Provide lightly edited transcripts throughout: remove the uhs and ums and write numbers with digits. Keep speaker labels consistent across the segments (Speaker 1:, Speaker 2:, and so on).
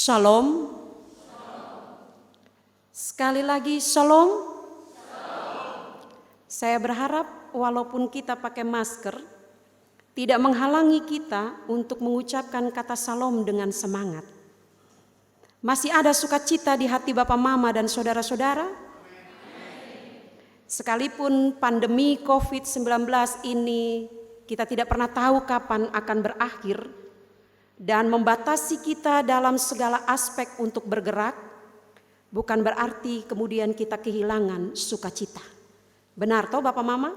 Speaker 1: Shalom. Sekali lagi shalom. Saya berharap walaupun kita pakai masker, tidak menghalangi kita untuk mengucapkan kata shalom dengan semangat. Masih ada sukacita di hati Bapak Mama dan saudara-saudara? Sekalipun pandemi COVID-19 ini kita tidak pernah tahu kapan akan berakhir dan membatasi kita dalam segala aspek untuk bergerak, bukan berarti kemudian kita kehilangan sukacita. Benar toh Bapak Mama?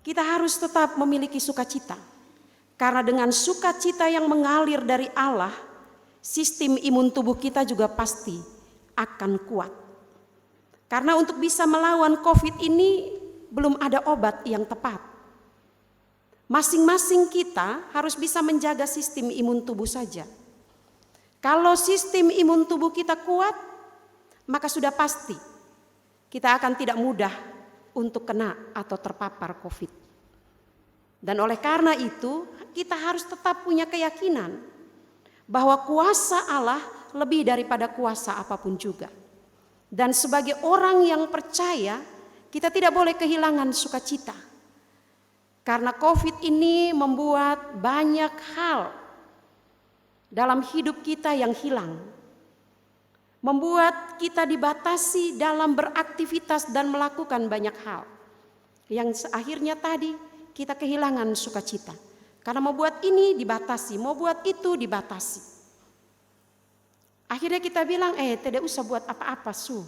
Speaker 1: Kita harus tetap memiliki sukacita. Karena dengan sukacita yang mengalir dari Allah, sistem imun tubuh kita juga pasti akan kuat. Karena untuk bisa melawan COVID ini belum ada obat yang tepat. Masing-masing kita harus bisa menjaga sistem imun tubuh saja. Kalau sistem imun tubuh kita kuat, maka sudah pasti kita akan tidak mudah untuk kena atau terpapar COVID. Dan oleh karena itu, kita harus tetap punya keyakinan bahwa kuasa Allah lebih daripada kuasa apapun juga. Dan sebagai orang yang percaya, kita tidak boleh kehilangan sukacita. Karena COVID ini membuat banyak hal dalam hidup kita yang hilang. Membuat kita dibatasi dalam beraktivitas dan melakukan banyak hal. Yang akhirnya tadi kita kehilangan sukacita. Karena mau buat ini dibatasi, mau buat itu dibatasi. Akhirnya kita bilang, tidak usah buat apa-apa, Su.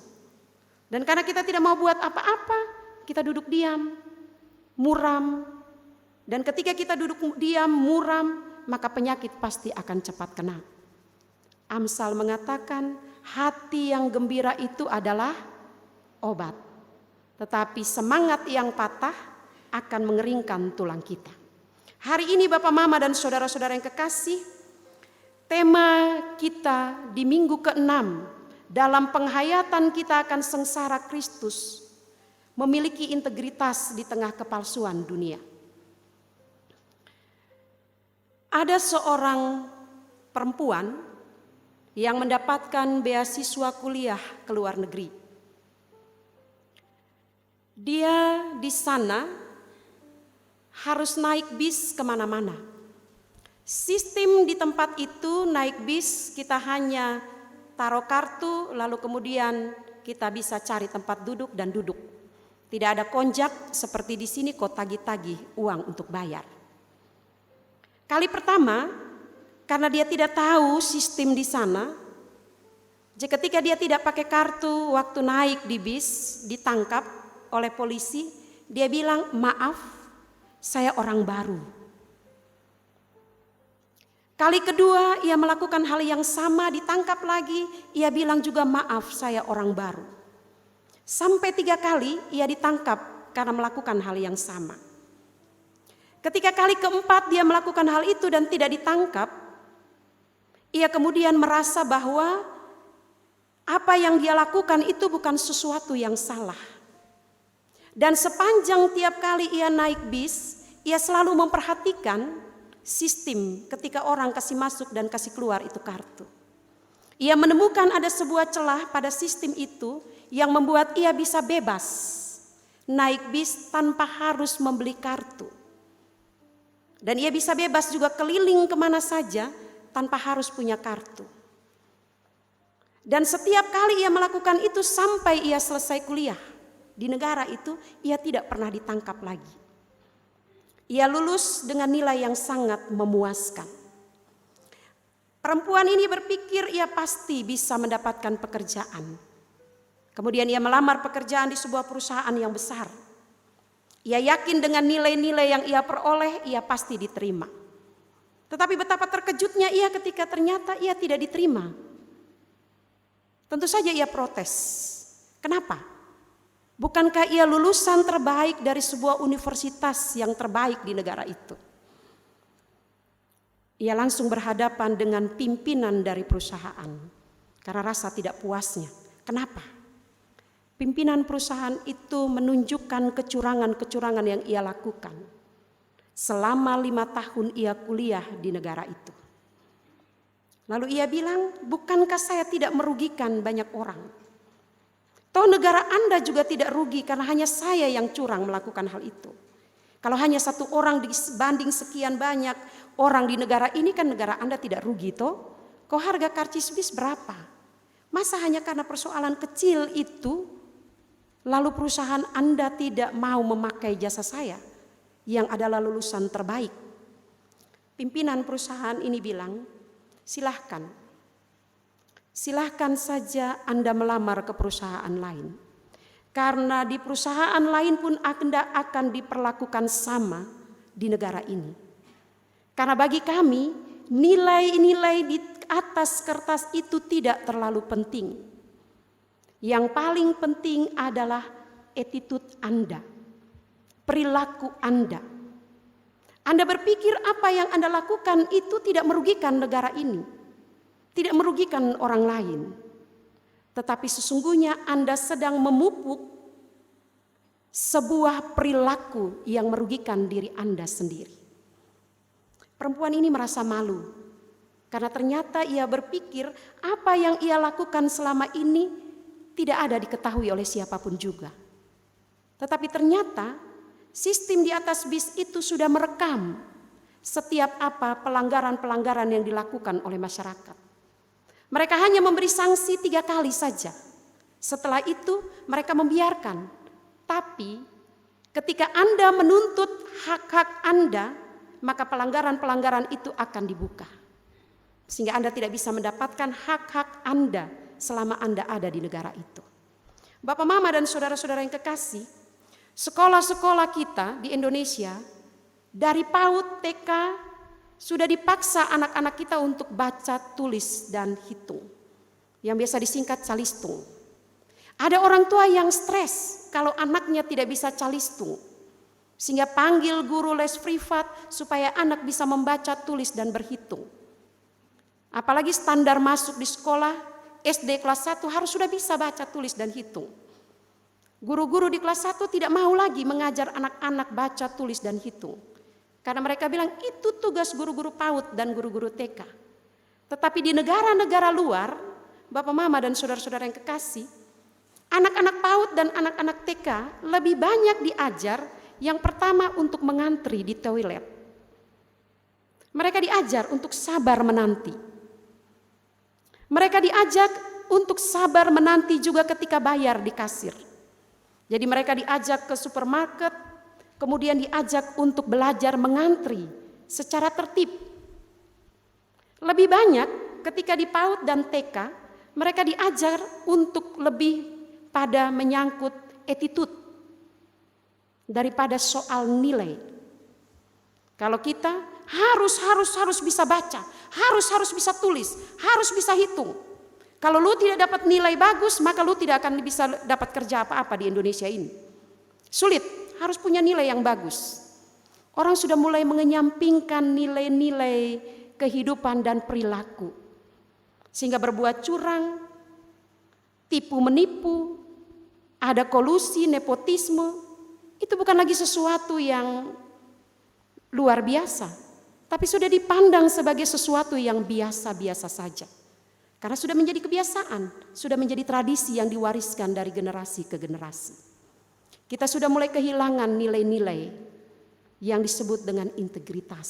Speaker 1: Dan karena kita tidak mau buat apa-apa, kita duduk diam, muram. Dan ketika kita duduk diam, muram, maka penyakit pasti akan cepat kena. Amsal mengatakan, hati yang gembira itu adalah obat. Tetapi semangat yang patah akan mengeringkan tulang kita. Hari ini Bapak Mama dan saudara-saudara yang kekasih, tema kita di minggu ke-6 dalam penghayatan kita akan sengsara Kristus, memiliki integritas di tengah kepalsuan dunia. Ada seorang perempuan yang mendapatkan beasiswa kuliah ke luar negeri. Dia di sana harus naik bis kemana-mana. Sistem di tempat itu naik bis kita hanya taruh kartu lalu kemudian kita bisa cari tempat duduk dan duduk. Tidak ada konjak seperti di sini kok tagih-tagih uang untuk bayar. Kali pertama, karena dia tidak tahu sistem di sana, ketika dia tidak pakai kartu waktu naik di bis, ditangkap oleh polisi, dia bilang, maaf, saya orang baru. Kali kedua, ia melakukan hal yang sama, ditangkap lagi, ia bilang juga, maaf, saya orang baru. Sampai 3 kali ia ditangkap karena melakukan hal yang sama. Ketika kali keempat dia melakukan hal itu dan tidak ditangkap, ia kemudian merasa bahwa apa yang dia lakukan itu bukan sesuatu yang salah. Dan sepanjang tiap kali ia naik bis, ia selalu memperhatikan sistem ketika orang kasih masuk dan kasih keluar itu kartu. Ia menemukan ada sebuah celah pada sistem itu yang membuat ia bisa bebas naik bis tanpa harus membeli kartu. Dan ia bisa bebas juga keliling kemana saja tanpa harus punya kartu. Dan setiap kali ia melakukan itu sampai ia selesai kuliah di negara itu, ia tidak pernah ditangkap lagi. Ia lulus dengan nilai yang sangat memuaskan. Perempuan ini berpikir ia pasti bisa mendapatkan pekerjaan. Kemudian ia melamar pekerjaan di sebuah perusahaan yang besar. Ia yakin dengan nilai-nilai yang ia peroleh, ia pasti diterima. Tetapi betapa terkejutnya ia ketika ternyata ia tidak diterima. Tentu saja ia protes. Kenapa? Bukankah ia lulusan terbaik dari sebuah universitas yang terbaik di negara itu? Ia langsung berhadapan dengan pimpinan dari perusahaan karena rasa tidak puasnya. Kenapa? Pimpinan perusahaan itu menunjukkan kecurangan-kecurangan yang ia lakukan selama 5 tahun ia kuliah di negara itu. Lalu ia bilang, bukankah saya tidak merugikan banyak orang? Toh negara Anda juga tidak rugi karena hanya saya yang curang melakukan hal itu. Kalau hanya satu orang dibanding sekian banyak orang di negara ini, kan negara Anda tidak rugi toh. Kok harga karcis bis berapa? Masa hanya karena persoalan kecil itu, lalu perusahaan Anda tidak mau memakai jasa saya yang adalah lulusan terbaik? Pimpinan perusahaan ini bilang, silahkan saja Anda melamar ke perusahaan lain. Karena di perusahaan lain pun Anda akan diperlakukan sama di negara ini. Karena bagi kami, nilai-nilai di atas kertas itu tidak terlalu penting. Yang paling penting adalah attitude Anda, perilaku Anda. Anda berpikir apa yang Anda lakukan itu tidak merugikan negara ini, tidak merugikan orang lain. Tetapi sesungguhnya Anda sedang memupuk sebuah perilaku yang merugikan diri Anda sendiri. Perempuan ini merasa malu karena ternyata ia berpikir apa yang ia lakukan selama ini tidak ada diketahui oleh siapapun juga. Tetapi ternyata sistem di atas bis itu sudah merekam setiap apa pelanggaran-pelanggaran yang dilakukan oleh masyarakat. Mereka hanya memberi sanksi 3 kali saja. Setelah itu mereka membiarkan. Tapi ketika Anda menuntut hak-hak Anda, maka pelanggaran-pelanggaran itu akan dibuka. Sehingga Anda tidak bisa mendapatkan hak-hak Anda selama Anda ada di negara itu. Bapak, Mama, dan saudara-saudara yang kekasih, sekolah-sekolah kita di Indonesia, dari PAUD, TK, sudah dipaksa anak-anak kita untuk baca, tulis, dan hitung. Yang biasa disingkat calistung. Ada orang tua yang stres kalau anaknya tidak bisa calistung. Sehingga panggil guru les privat supaya anak bisa membaca, tulis, dan berhitung. Apalagi standar masuk di sekolah SD kelas 1 harus sudah bisa baca, tulis, dan hitung. Guru-guru di kelas 1 tidak mau lagi mengajar anak-anak baca, tulis, dan hitung. Karena mereka bilang itu tugas guru-guru PAUD dan guru-guru TK. Tetapi di negara-negara luar, Bapak, Mama, dan saudara-saudara yang kekasih, anak-anak PAUD dan anak-anak TK lebih banyak diajar yang pertama untuk mengantri di toilet. Mereka diajar untuk sabar menanti. Mereka diajak untuk sabar menanti juga ketika bayar di kasir. Jadi mereka diajak ke supermarket, kemudian diajak untuk belajar mengantri secara tertib. Lebih banyak ketika di PAUD dan TK, mereka diajar untuk lebih pada menyangkut attitude daripada soal nilai. Kalau kita harus bisa baca, harus bisa tulis, harus bisa hitung. Kalau lu tidak dapat nilai bagus, maka lu tidak akan bisa dapat kerja apa-apa di Indonesia ini. Sulit. Harus punya nilai yang bagus. Orang sudah mulai mengenyampingkan nilai-nilai kehidupan dan perilaku. Sehingga berbuat curang, tipu menipu, ada kolusi, nepotisme. Itu bukan lagi sesuatu yang luar biasa. Tapi sudah dipandang sebagai sesuatu yang biasa-biasa saja. Karena sudah menjadi kebiasaan, sudah menjadi tradisi yang diwariskan dari generasi ke generasi. Kita sudah mulai kehilangan nilai-nilai yang disebut dengan integritas.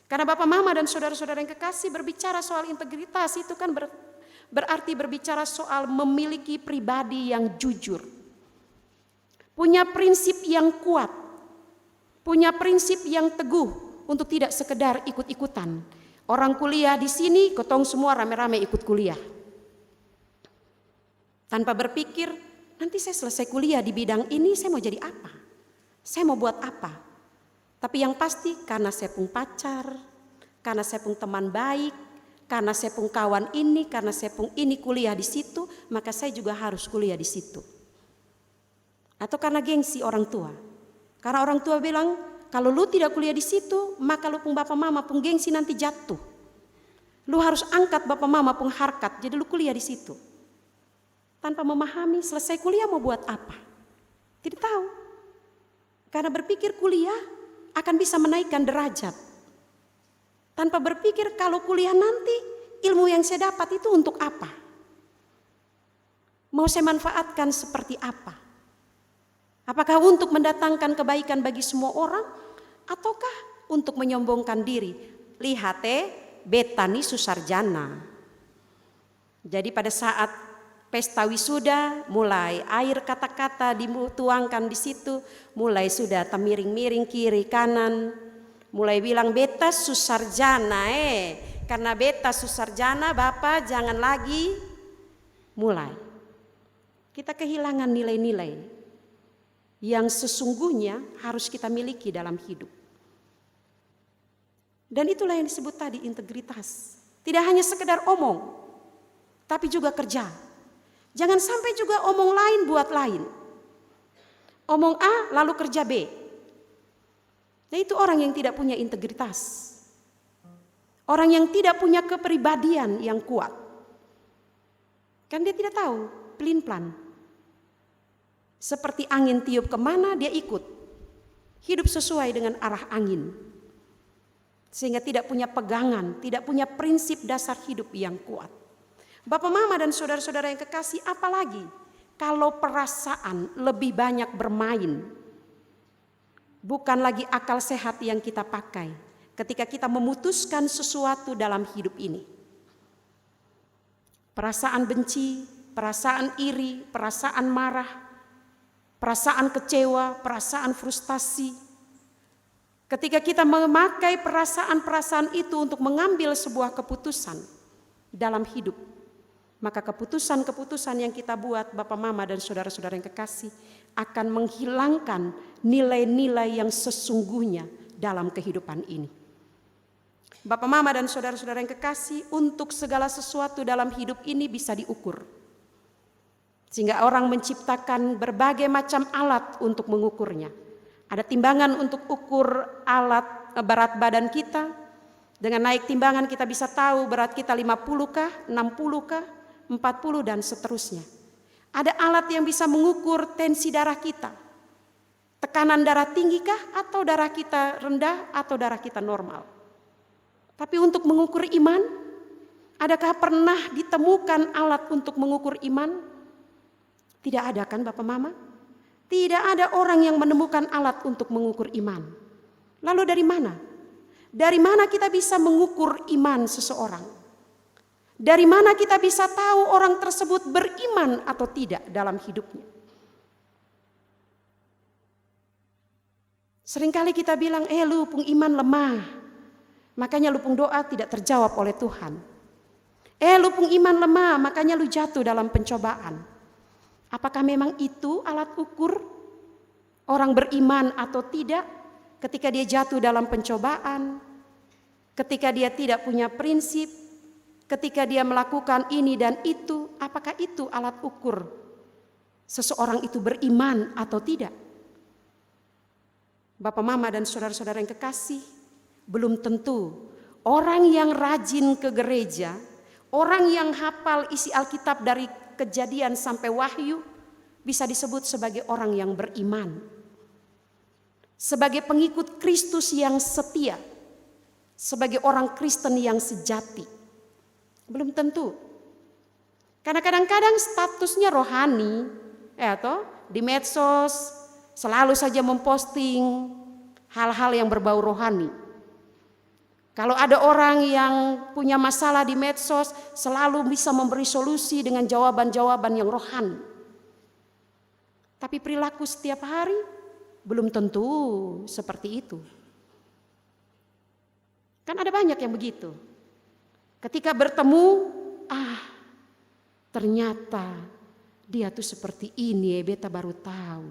Speaker 1: Karena Bapak, Mama, dan saudara-saudara yang kekasih, berbicara soal integritas itu kan berarti berbicara soal memiliki pribadi yang jujur. Punya prinsip yang kuat. Punya prinsip yang teguh untuk tidak sekedar ikut-ikutan. Orang kuliah di sini, ketong semua rame-rame ikut kuliah. Tanpa berpikir, nanti saya selesai kuliah di bidang ini, saya mau jadi apa? Saya mau buat apa? Tapi yang pasti karena saya pun pacar, karena saya pun teman baik, karena saya pun kawan ini, karena saya pun ini kuliah di situ, maka saya juga harus kuliah di situ. Atau karena gengsi orang tua. Karena orang tua bilang, kalau lu tidak kuliah di situ, maka lu pun Bapak, Mama pun gengsi nanti jatuh. Lu harus angkat Bapak, Mama pun harkat, jadi lu kuliah di situ. Tanpa memahami selesai kuliah mau buat apa. Tidak tahu. Karena berpikir kuliah akan bisa menaikkan derajat. Tanpa berpikir kalau kuliah nanti ilmu yang saya dapat itu untuk apa? Mau saya manfaatkan seperti apa? Apakah untuk mendatangkan kebaikan bagi semua orang? Ataukah untuk menyombongkan diri? Lihat beta nih susarjana. Jadi pada saat pesta wisuda, mulai air kata-kata dituangkan di situ, mulai sudah miring-miring kiri kanan, mulai bilang beta susarjana karena beta susarjana Bapak jangan lagi. Mulai kita kehilangan nilai-nilai yang sesungguhnya harus kita miliki dalam hidup. Dan itulah yang disebut tadi integritas. Tidak hanya sekedar omong, tapi juga kerja. Jangan sampai juga omong lain buat lain. Omong A lalu kerja B. Nah itu orang yang tidak punya integritas. Orang yang tidak punya kepribadian yang kuat. Kan dia tidak tahu, pelin-pelan. Seperti angin tiup kemana dia ikut. Hidup sesuai dengan arah angin. Sehingga tidak punya pegangan, tidak punya prinsip dasar hidup yang kuat. Bapak, mama dan saudara-saudara yang kekasih, apalagi kalau perasaan lebih banyak bermain. Bukan lagi akal sehat yang kita pakai ketika kita memutuskan sesuatu dalam hidup ini. Perasaan benci, perasaan iri, perasaan marah, perasaan kecewa, perasaan frustasi. Ketika kita memakai perasaan-perasaan itu untuk mengambil sebuah keputusan dalam hidup, maka keputusan-keputusan yang kita buat Bapak, Mama dan saudara-saudara yang kekasih akan menghilangkan nilai-nilai yang sesungguhnya dalam kehidupan ini. Bapak, Mama dan saudara-saudara yang kekasih, untuk segala sesuatu dalam hidup ini bisa diukur. Sehingga orang menciptakan berbagai macam alat untuk mengukurnya. Ada timbangan untuk ukur alat berat badan kita. Dengan naik timbangan kita bisa tahu berat kita 50 kah, 60 kah, 40 dan seterusnya. Ada alat yang bisa mengukur tensi darah kita. Tekanan darah tinggi kah atau darah kita rendah atau darah kita normal. Tapi untuk mengukur iman, adakah pernah ditemukan alat untuk mengukur iman? Tidak ada kan Bapak Mama? Tidak ada orang yang menemukan alat untuk mengukur iman. Lalu dari mana? Dari mana kita bisa mengukur iman seseorang? Dari mana kita bisa tahu orang tersebut beriman atau tidak dalam hidupnya? Seringkali kita bilang, lu pung iman lemah. Makanya lu pung doa tidak terjawab oleh Tuhan. Lu pung iman lemah, makanya lu jatuh dalam pencobaan. Apakah memang itu alat ukur orang beriman atau tidak ketika dia jatuh dalam pencobaan, ketika dia tidak punya prinsip, ketika dia melakukan ini dan itu, apakah itu alat ukur seseorang itu beriman atau tidak? Bapak, Mama dan saudara-saudara yang kekasih, belum tentu orang yang rajin ke gereja, orang yang hafal isi Alkitab dari Kejadian sampai Wahyu bisa disebut sebagai orang yang beriman. Sebagai pengikut Kristus yang setia. Sebagai orang Kristen yang sejati. Belum tentu. Karena kadang-kadang statusnya rohani, atau di medsos selalu saja memposting hal-hal yang berbau rohani. Kalau ada orang yang punya masalah di medsos, selalu bisa memberi solusi dengan jawaban-jawaban yang rohani. Tapi perilaku setiap hari belum tentu seperti itu. Kan ada banyak yang begitu. Ketika bertemu, ternyata dia tuh seperti ini, beta baru tahu.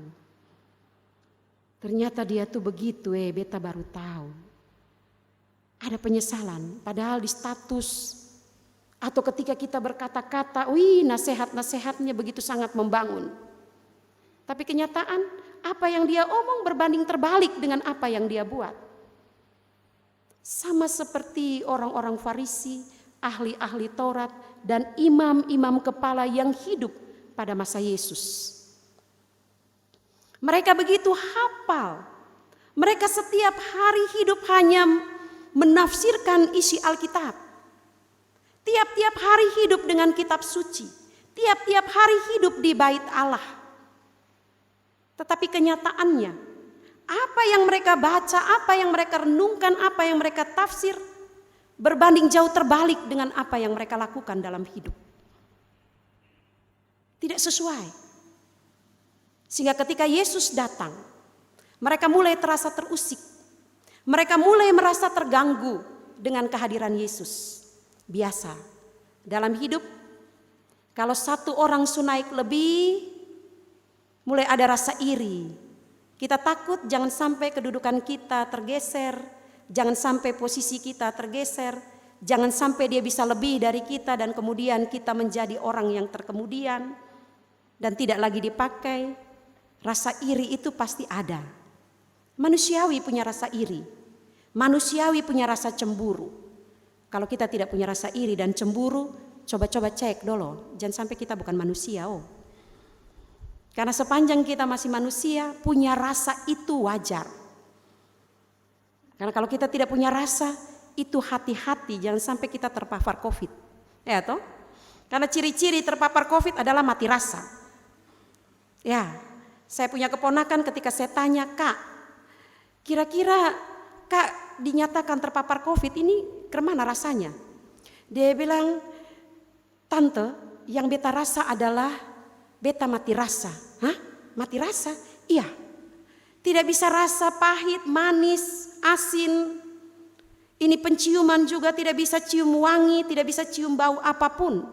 Speaker 1: Ternyata dia tuh begitu, beta baru tahu. Ada penyesalan, padahal di status atau ketika kita berkata-kata, nasihat-nasihatnya begitu sangat membangun. Tapi kenyataan, apa yang dia omong berbanding terbalik dengan apa yang dia buat. Sama seperti orang-orang Farisi, ahli-ahli Taurat, dan imam-imam kepala yang hidup pada masa Yesus. Mereka begitu hafal. Mereka setiap hari hidup hanya menafsirkan isi Alkitab. tiap-tiap hari hidup dengan kitab suci, tiap-tiap hari hidup di bait Allah. Tetapi kenyataannya, apa yang mereka baca, apa yang mereka renungkan, apa yang mereka tafsir, berbanding jauh terbalik dengan apa yang mereka lakukan dalam hidup. Tidak sesuai. Sehingga ketika Yesus datang, mereka mulai terasa terusik. Mereka mulai merasa terganggu dengan kehadiran Yesus. Biasa, dalam hidup, kalau satu orang sunaik lebih, mulai ada rasa iri. Kita takut jangan sampai kedudukan kita tergeser, jangan sampai posisi kita tergeser, jangan sampai dia bisa lebih dari kita dan kemudian kita menjadi orang yang terkemudian dan tidak lagi dipakai. Rasa iri itu pasti ada. Manusiawi punya rasa iri, manusiawi punya rasa cemburu. Kalau kita tidak punya rasa iri dan cemburu, coba-coba cek dulu, jangan sampai kita bukan manusia. Karena sepanjang kita masih manusia, punya rasa itu wajar. Karena kalau kita tidak punya rasa, itu hati-hati jangan sampai kita terpapar COVID. Ya toh? Karena ciri-ciri terpapar COVID adalah mati rasa. Ya, saya punya keponakan ketika saya tanya, Kak, kira-kira Kak dinyatakan terpapar COVID ini kemana rasanya? Dia bilang, Tante, yang beta rasa adalah beta mati rasa. Hah? Mati rasa? Iya. Tidak bisa rasa pahit, manis, asin. Ini penciuman juga tidak bisa cium wangi, tidak bisa cium bau apapun.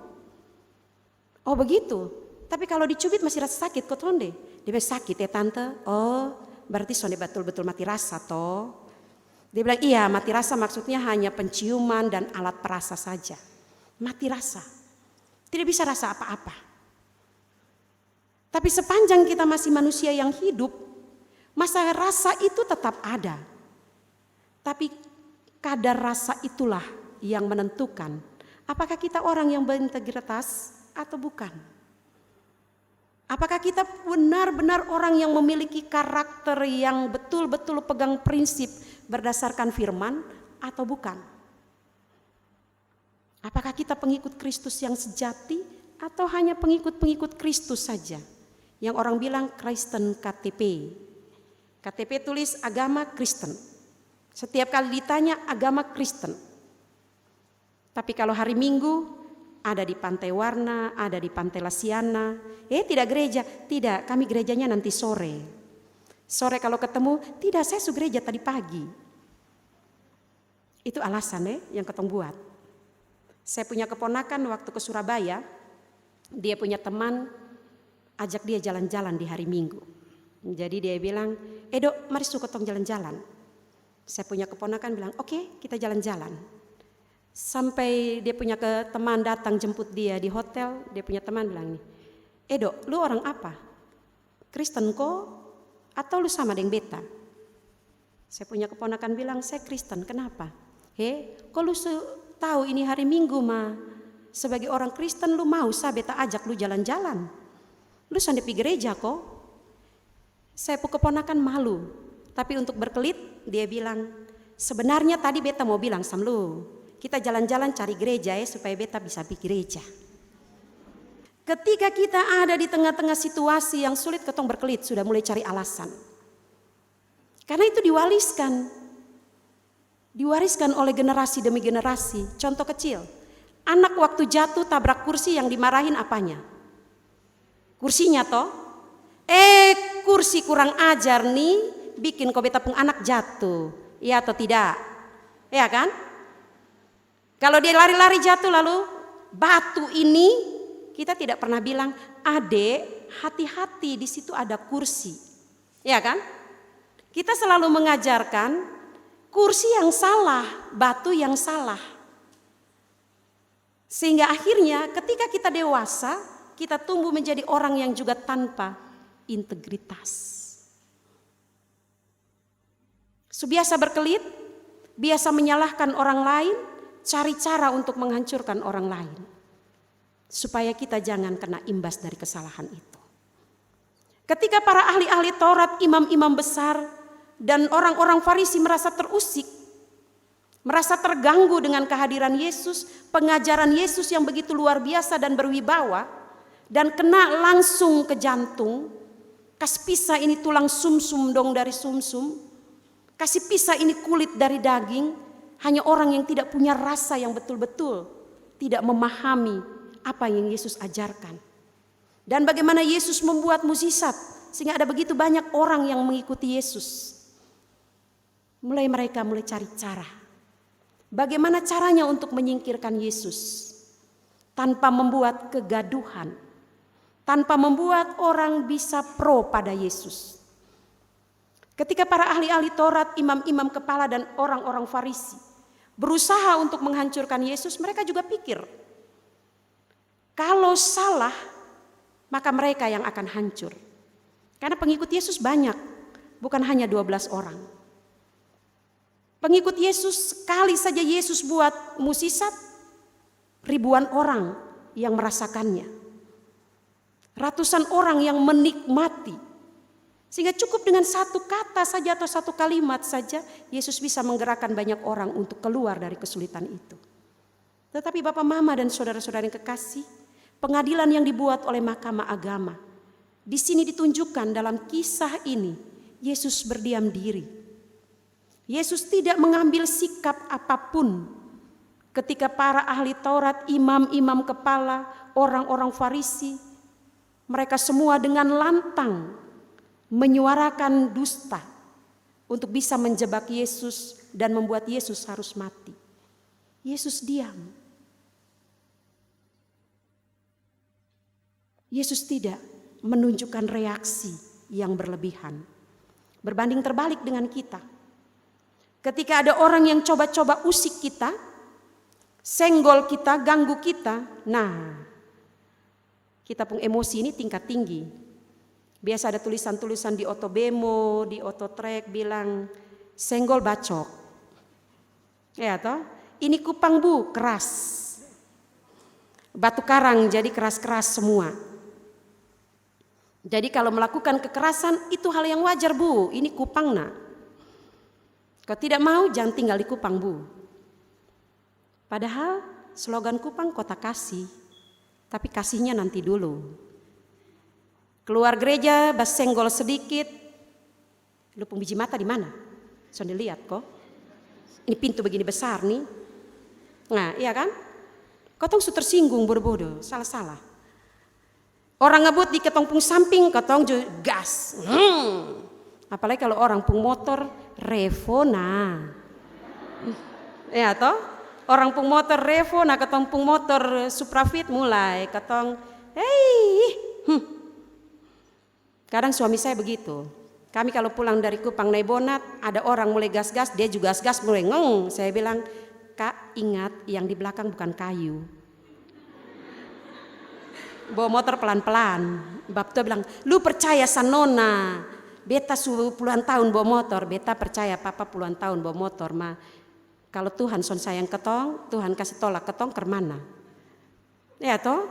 Speaker 1: Oh begitu. Tapi kalau dicubit masih rasa sakit kok tonde. Dia bilang sakit ya tante. Oh berarti sonde betul-betul mati rasa toh. Dia bilang iya mati rasa maksudnya hanya penciuman dan alat perasa saja. Mati rasa. Tidak bisa rasa apa-apa. Tapi sepanjang kita masih manusia yang hidup, masa rasa itu tetap ada. Tapi kadar rasa itulah yang menentukan apakah kita orang yang berintegritas atau bukan. Apakah kita benar-benar orang yang memiliki karakter yang betul-betul pegang prinsip berdasarkan firman atau bukan. Apakah kita pengikut Kristus yang sejati atau hanya pengikut-pengikut Kristus saja. Yang orang bilang Kristen KTP. KTP tulis agama Kristen. Setiap kali ditanya agama Kristen. Tapi kalau hari Minggu ada di Pantai Warna, ada di Pantai Lasiana. Tidak gereja, tidak kami gerejanya nanti sore. Sore kalau ketemu, tidak saya su gereja tadi pagi. Itu alasan yang ketong buat. Saya punya keponakan waktu ke Surabaya, dia punya teman ajak dia jalan-jalan di hari Minggu. Jadi dia bilang, Dok mari su ketong jalan-jalan. Saya punya keponakan bilang, oke, kita jalan-jalan. Sampai dia punya teman datang jemput dia di hotel, dia punya teman bilang nih, Dok, lu orang apa? Kristen kok? Atau lu sama dengan beta? Saya punya keponakan bilang, saya Kristen, kenapa? Kok lu tahu ini hari Minggu mah? Sebagai orang Kristen lu mau beta ajak lu jalan-jalan? Lu sandi pi gereja kok? Saya keponakan malu, tapi untuk berkelit dia bilang, sebenarnya tadi beta mau bilang sama lu, kita jalan-jalan cari gereja supaya beta bisa pergi gereja. Ketika kita ada di tengah-tengah situasi yang sulit ketong berkelit, sudah mulai cari alasan. Karena itu diwariskan. Diwariskan oleh generasi demi generasi. Contoh kecil, anak waktu jatuh tabrak kursi yang dimarahin apanya? Kursinya toh? Kursi kurang ajar nih, bikin kau beta pung anak jatuh. Iya atau tidak? Ya kan? Kalau dia lari-lari jatuh lalu batu ini, kita tidak pernah bilang, adek hati-hati di situ ada kursi. Ya kan? Kita selalu mengajarkan kursi yang salah, batu yang salah. Sehingga akhirnya ketika kita dewasa, kita tumbuh menjadi orang yang juga tanpa integritas. Biasa berkelit, biasa menyalahkan orang lain, cari cara untuk menghancurkan orang lain. Supaya kita jangan kena imbas dari kesalahan itu. Ketika para ahli-ahli Taurat, imam-imam besar, dan orang-orang Farisi merasa terusik. merasa terganggu dengan kehadiran Yesus, pengajaran Yesus yang begitu luar biasa dan berwibawa, dan kena langsung ke jantung. Kasih pisah ini tulang sumsum dong dari sumsum, kasih pisah ini kulit dari daging. Hanya orang yang tidak punya rasa yang betul-betul tidak memahami apa yang Yesus ajarkan. Dan bagaimana Yesus membuat mukjizat sehingga ada begitu banyak orang yang mengikuti Yesus. Mereka mulai cari cara. Bagaimana caranya untuk menyingkirkan Yesus tanpa membuat kegaduhan, tanpa membuat orang bisa pro pada Yesus. Ketika para ahli-ahli Taurat, imam-imam kepala dan orang-orang Farisi berusaha untuk menghancurkan Yesus, mereka juga pikir kalau salah maka mereka yang akan hancur. Karena pengikut Yesus banyak, bukan hanya 12 orang. Pengikut Yesus, sekali saja Yesus buat mukjizat, ribuan orang yang merasakannya. Ratusan orang yang menikmati. Sehingga cukup dengan satu kata saja atau satu kalimat saja, Yesus bisa menggerakkan banyak orang untuk keluar dari kesulitan itu. Tetapi Bapak, Mama dan saudara-saudara yang kekasih, pengadilan yang dibuat oleh Mahkamah Agama, di sini ditunjukkan dalam kisah ini, Yesus berdiam diri. Yesus tidak mengambil sikap apapun ketika para ahli Taurat, imam-imam kepala, orang-orang Farisi, mereka semua dengan lantang menyuarakan dusta untuk bisa menjebak Yesus dan membuat Yesus harus mati. Yesus diam. Yesus tidak menunjukkan reaksi yang berlebihan. Berbanding terbalik dengan kita. Ketika ada orang yang coba-coba usik kita, senggol kita, ganggu kita, nah kita pun emosi ini tingkat tinggi. Biasa ada tulisan-tulisan di Otobemo, di Ototrek bilang senggol bacok. Ya toh, ini Kupang Bu, keras. Batu Karang jadi keras-keras semua. Jadi kalau melakukan kekerasan itu hal yang wajar Bu, ini Kupang nak. Kalau tidak mau jangan tinggal di Kupang Bu. Padahal slogan Kupang kota kasih, tapi kasihnya nanti dulu. Keluar gereja bas senggol sedikit, lu pun biji mata di mana? Sudah lihat kok. Ini pintu begini besar nih. Nah iya kan? Kotong su tersinggung bodoh-bodoh, salah-salah. Orang ngebut di ketong pung samping, kotong juga gas. Apalagi kalau orang pung motor revo nah. Ya toh? Orang pung motor revo nah, ketong pung motor Suprafit mulai ketong Kadang suami saya begitu. Kami kalau pulang dari Kupang naik bonat, ada orang mulai gas-gas, dia juga gas-gas mulai ngeng. Saya bilang, Kak ingat yang di belakang bukan kayu. Bawa motor pelan-pelan. Bab tuh bilang, lu percaya sanona. Beta puluhan tahun bawa motor, beta percaya papa puluhan tahun bawa motor. Ma, kalau Tuhan son sayang ketong, Tuhan kasih tolak ketong ke mana? Ya toh?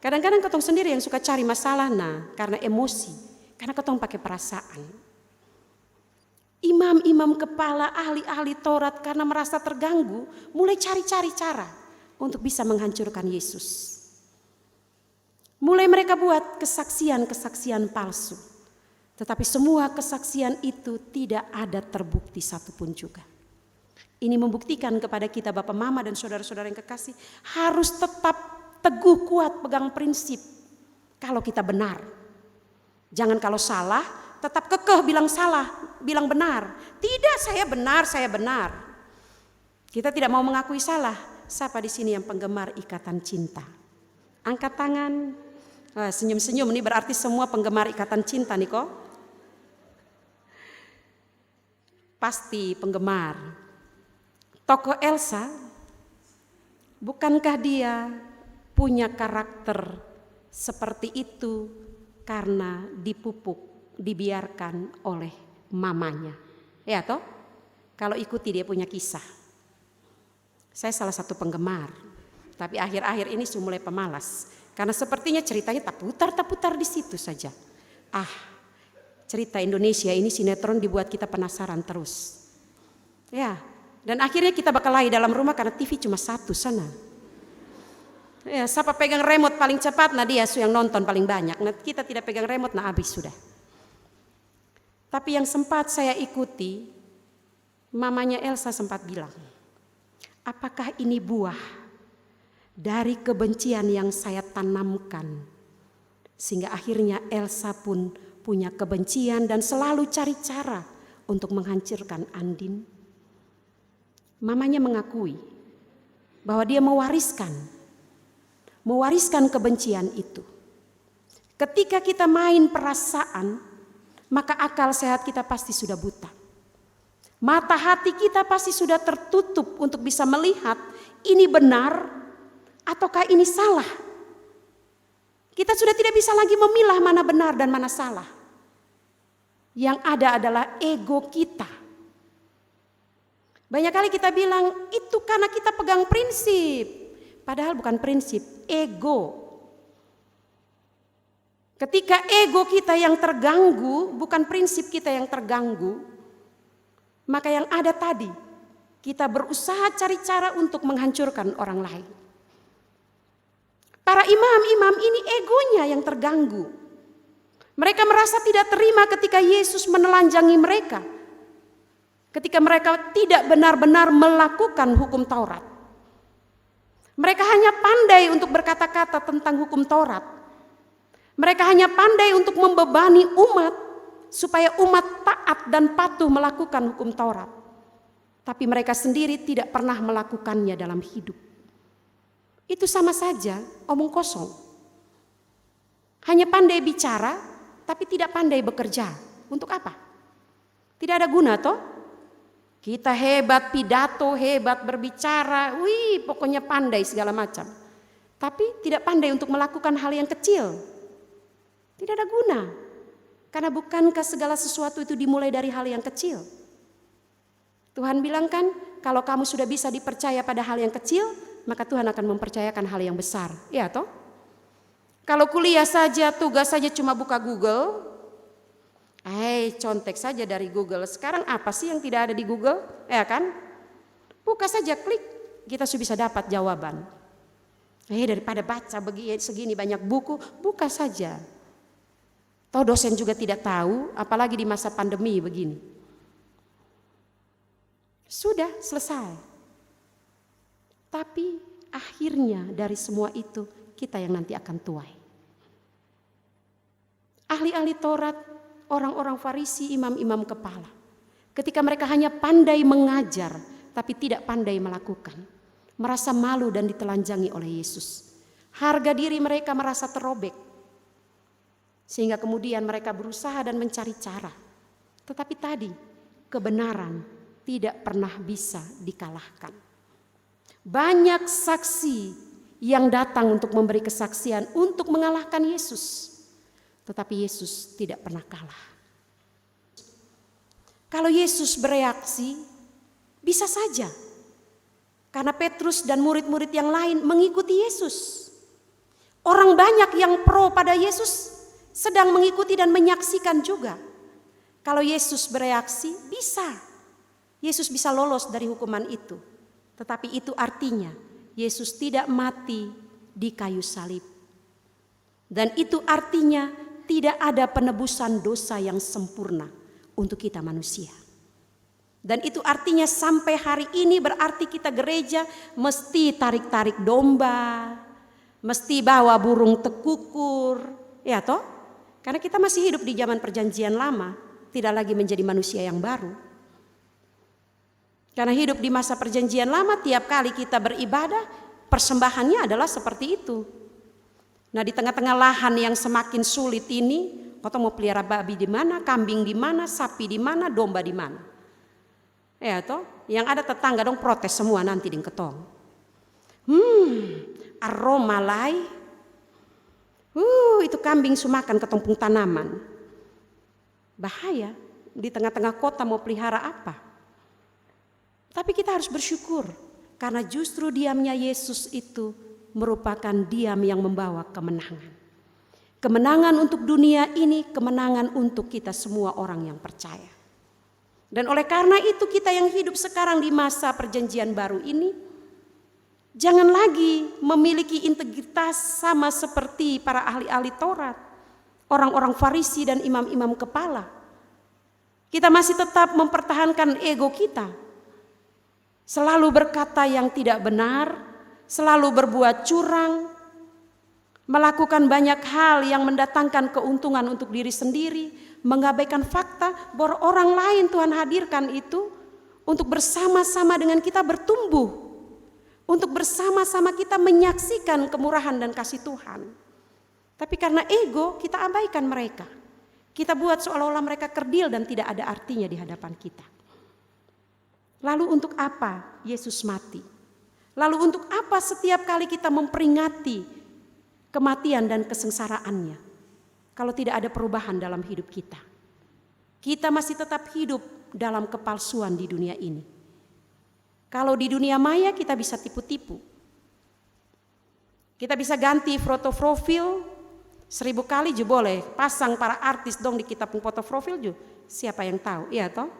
Speaker 1: Kadang-kadang ketong sendiri yang suka cari masalah nah, karena emosi. Karena ketong pakai perasaan. Imam-imam kepala, ahli-ahli Taurat karena merasa terganggu, mulai cari-cari cara untuk bisa menghancurkan Yesus. Mulai mereka buat kesaksian-kesaksian palsu. Tetapi semua kesaksian itu tidak ada terbukti satupun juga. Ini membuktikan kepada kita Bapak, Mama dan saudara-saudara yang kekasih, harus tetap teguh kuat pegang prinsip kalau kita benar. Jangan kalau salah, tetap kekeh bilang salah, bilang benar. Tidak, saya benar, saya benar. Kita tidak mau mengakui salah. Siapa di sini yang penggemar ikatan cinta? Angkat tangan. Wah, senyum-senyum ini berarti semua penggemar ikatan cinta nih kok. Pasti penggemar. Tokoh Elsa, bukankah dia punya karakter seperti itu karena dipupuk, dibiarkan oleh mamanya. Ya toh? Kalau ikuti dia punya kisah. Saya salah satu penggemar. Tapi akhir-akhir ini sudah mulai pemalas. Karena sepertinya ceritanya tak putar di situ saja. Cerita Indonesia ini sinetron dibuat kita penasaran terus. Ya, Dan akhirnya kita berkelahi dalam rumah karena TV cuma satu sana. Ya, siapa pegang remote paling cepat, nah dia yang nonton paling banyak. Nah kita tidak pegang remote, nah habis sudah. Tapi yang sempat saya ikuti, mamanya Elsa sempat bilang, apakah ini buah dari kebencian yang saya tanamkan? Sehingga akhirnya Elsa pun punya kebencian dan selalu cari cara untuk menghancurkan Andin. Mamanya mengakui bahwa dia mewariskan kebencian itu. Ketika kita main perasaan, maka akal sehat kita pasti sudah buta. Mata hati kita pasti sudah tertutup untuk bisa melihat ini benar ataukah ini salah. Kita sudah tidak bisa lagi memilah mana benar dan mana salah. Yang ada adalah ego kita. Banyak kali kita bilang itu karena kita pegang prinsip. Padahal bukan prinsip, ego. Ketika ego kita yang terganggu, bukan prinsip kita yang terganggu, maka yang ada tadi, kita berusaha cari cara untuk menghancurkan orang lain. Para imam-imam ini egonya yang terganggu. Mereka merasa tidak terima ketika Yesus menelanjangi mereka. Ketika mereka tidak benar-benar melakukan hukum Taurat. Mereka hanya pandai untuk berkata-kata tentang hukum Taurat. Mereka hanya pandai untuk membebani umat supaya umat taat dan patuh melakukan hukum Taurat. Tapi mereka sendiri tidak pernah melakukannya dalam hidup. Itu sama saja omong kosong. Hanya pandai bicara tapi tidak pandai bekerja. Untuk apa? Tidak ada guna toh? Kita hebat pidato, hebat berbicara, pokoknya pandai segala macam. Tapi tidak pandai untuk melakukan hal yang kecil. Tidak ada guna. Karena bukankah segala sesuatu itu dimulai dari hal yang kecil? Tuhan bilang kan, kalau kamu sudah bisa dipercaya pada hal yang kecil, maka Tuhan akan mempercayakan hal yang besar. Ya toh? Kalau kuliah saja, tugas saja cuma buka Google, contek saja dari Google. Sekarang apa sih yang tidak ada di Google? Ya kan? Buka saja, klik, kita sudah bisa dapat jawaban. Daripada baca segini banyak buku, buka saja. Toh dosen juga tidak tahu, apalagi di masa pandemi begini. Sudah selesai. Tapi akhirnya dari semua itu kita yang nanti akan tuai. Ahli-ahli Taurat, orang-orang Farisi, imam-imam kepala. Ketika mereka hanya pandai mengajar, tapi tidak pandai melakukan. Merasa malu dan ditelanjangi oleh Yesus. Harga diri mereka merasa terobek. Sehingga kemudian mereka berusaha dan mencari cara. Tetapi tadi, kebenaran tidak pernah bisa dikalahkan. Banyak saksi yang datang untuk memberi kesaksian untuk mengalahkan Yesus. Tetapi Yesus tidak pernah kalah. Kalau Yesus bereaksi, bisa saja. Karena Petrus dan murid-murid yang lain mengikuti Yesus. Orang banyak yang pro pada Yesus sedang mengikuti dan menyaksikan juga. Kalau Yesus bereaksi, bisa. Yesus bisa lolos dari hukuman itu. Tetapi itu artinya Yesus tidak mati di kayu salib. Dan itu artinya tidak ada penebusan dosa yang sempurna untuk kita manusia. Dan itu artinya sampai hari ini berarti kita gereja mesti tarik-tarik domba, mesti bawa burung tekukur, ya toh? Karena kita masih hidup di zaman perjanjian lama, tidak lagi menjadi manusia yang baru. Karena hidup di masa perjanjian lama, tiap kali kita beribadah, persembahannya adalah seperti itu. Nah, di tengah-tengah lahan yang semakin sulit ini, kau mau pelihara babi di mana, kambing di mana, sapi di mana, domba di mana. Ya toh, yang ada tetangga dong protes semua nanti di ketong. Aroma lai. Itu kambing sumakan ketumpung tanaman. Bahaya, di tengah-tengah kota mau pelihara apa? Tapi kita harus bersyukur karena justru diamnya Yesus itu merupakan diam yang membawa kemenangan. Kemenangan untuk dunia ini, kemenangan untuk kita semua orang yang percaya. Dan oleh karena itu kita yang hidup sekarang di masa perjanjian baru ini, jangan lagi memiliki integritas sama seperti para ahli-ahli Taurat, orang-orang Farisi dan imam-imam kepala. Kita masih tetap mempertahankan ego kita, selalu berkata yang tidak benar, selalu berbuat curang, melakukan banyak hal yang mendatangkan keuntungan untuk diri sendiri, mengabaikan fakta bahwa orang lain Tuhan hadirkan itu untuk bersama-sama dengan kita bertumbuh, untuk bersama-sama kita menyaksikan kemurahan dan kasih Tuhan. Tapi karena ego kita abaikan mereka. Kita buat seolah-olah mereka kerdil dan tidak ada artinya di hadapan kita. Lalu untuk apa Yesus mati? Lalu untuk apa setiap kali kita memperingati kematian dan kesengsaraannya? Kalau tidak ada perubahan dalam hidup kita. Kita masih tetap hidup dalam kepalsuan di dunia ini. Kalau di dunia maya kita bisa tipu-tipu. Kita bisa ganti foto profil 1000 kali juga boleh. Pasang para artis dong di kita pun foto profil juga. Siapa yang tahu? Iya toh?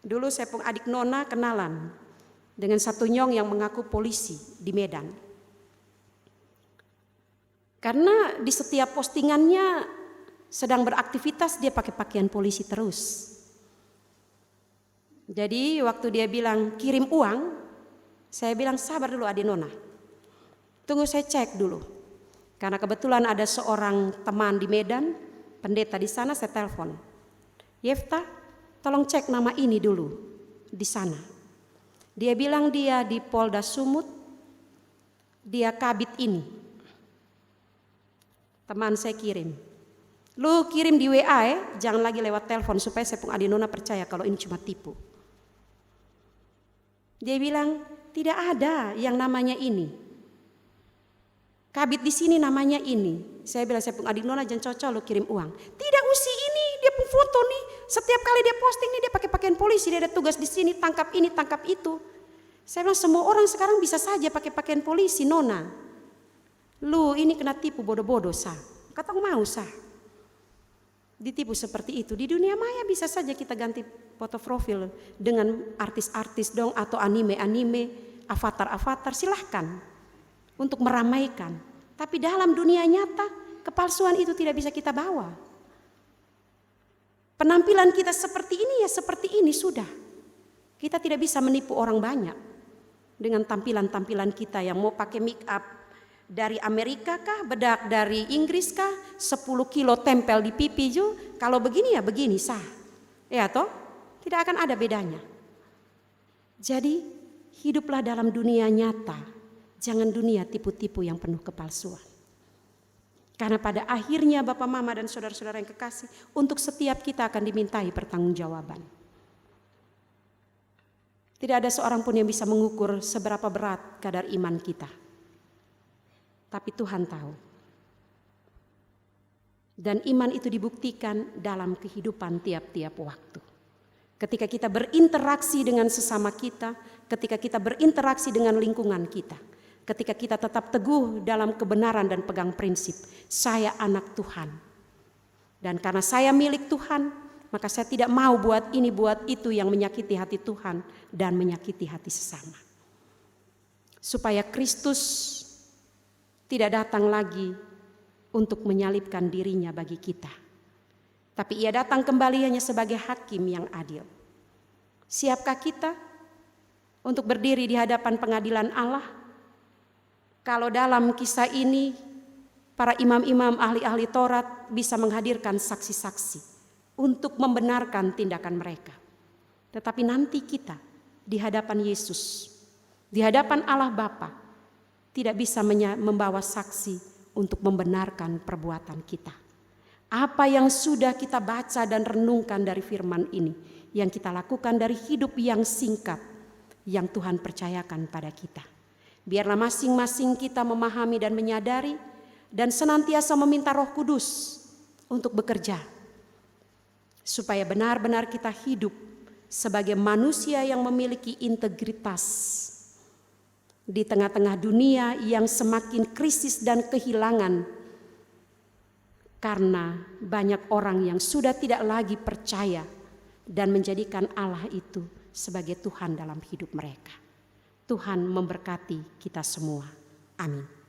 Speaker 1: Dulu saya pun adik Nona kenalan dengan satu nyong yang mengaku polisi di Medan. Karena di setiap postingannya sedang beraktivitas dia pakai pakaian polisi terus. Jadi waktu dia bilang kirim uang, saya bilang sabar dulu adik Nona. Tunggu saya cek dulu. Karena kebetulan ada seorang teman di Medan, pendeta di sana, saya telepon. Yefta, tolong cek nama ini dulu di sana. Dia bilang dia di Polda Sumut, dia kabit ini. Teman saya kirim. Lu kirim di WA jangan lagi lewat telepon supaya saya pun adik Nona percaya kalau ini cuma tipu. Dia bilang tidak ada yang namanya ini. Kabit di sini namanya ini. Saya bilang saya pun adik Nona jangan cocok lu kirim uang. Tidak usi ini dia pun foto nih. Setiap kali dia posting nih dia pakai pakaian polisi, dia ada tugas di sini tangkap ini tangkap itu. Saya bilang semua orang sekarang bisa saja pakai pakaian polisi Nona. Lu ini kena tipu bodoh-bodoh sah. Kata mau sah. Ditipu seperti itu. Di dunia maya bisa saja kita ganti foto profil dengan artis-artis dong atau anime-anime, avatar-avatar, silahkan untuk meramaikan. Tapi dalam dunia nyata kepalsuan itu tidak bisa kita bawa. Penampilan kita seperti ini ya seperti ini sudah. Kita tidak bisa menipu orang banyak dengan tampilan-tampilan kita yang mau pakai make up dari Amerika kah, bedak dari Inggris kah, 10 kilo tempel di pipi juga. Kalau begini ya begini sah. Ya toh? Tidak akan ada bedanya. Jadi hiduplah dalam dunia nyata. Jangan dunia tipu-tipu yang penuh kepalsuan. Karena pada akhirnya Bapak Mama dan saudara-saudara yang kekasih, untuk setiap kita akan dimintai pertanggungjawaban. Tidak ada seorang pun yang bisa mengukur seberapa berat kadar iman kita. Tapi Tuhan tahu. Dan iman itu dibuktikan dalam kehidupan tiap-tiap waktu. Ketika kita berinteraksi dengan sesama kita, ketika kita berinteraksi dengan lingkungan kita, ketika kita tetap teguh dalam kebenaran dan pegang prinsip, saya anak Tuhan. Dan karena saya milik Tuhan, maka saya tidak mau buat ini buat itu yang menyakiti hati Tuhan dan menyakiti hati sesama. Supaya Kristus tidak datang lagi untuk menyalibkan dirinya bagi kita. Tapi ia datang kembali hanya sebagai hakim yang adil. Siapkah kita untuk berdiri di hadapan pengadilan Allah? Kalau dalam kisah ini para imam-imam ahli-ahli Taurat bisa menghadirkan saksi-saksi untuk membenarkan tindakan mereka. Tetapi nanti kita di hadapan Yesus, di hadapan Allah Bapa, tidak bisa membawa saksi untuk membenarkan perbuatan kita. Apa yang sudah kita baca dan renungkan dari firman ini, yang kita lakukan dari hidup yang singkat, yang Tuhan percayakan pada kita. Biarlah masing-masing kita memahami dan menyadari, dan senantiasa meminta Roh Kudus untuk bekerja. Supaya benar-benar kita hidup sebagai manusia yang memiliki integritas, di tengah-tengah dunia yang semakin krisis dan kehilangan karena banyak orang yang sudah tidak lagi percaya dan menjadikan Allah itu sebagai Tuhan dalam hidup mereka. Tuhan memberkati kita semua. Amin.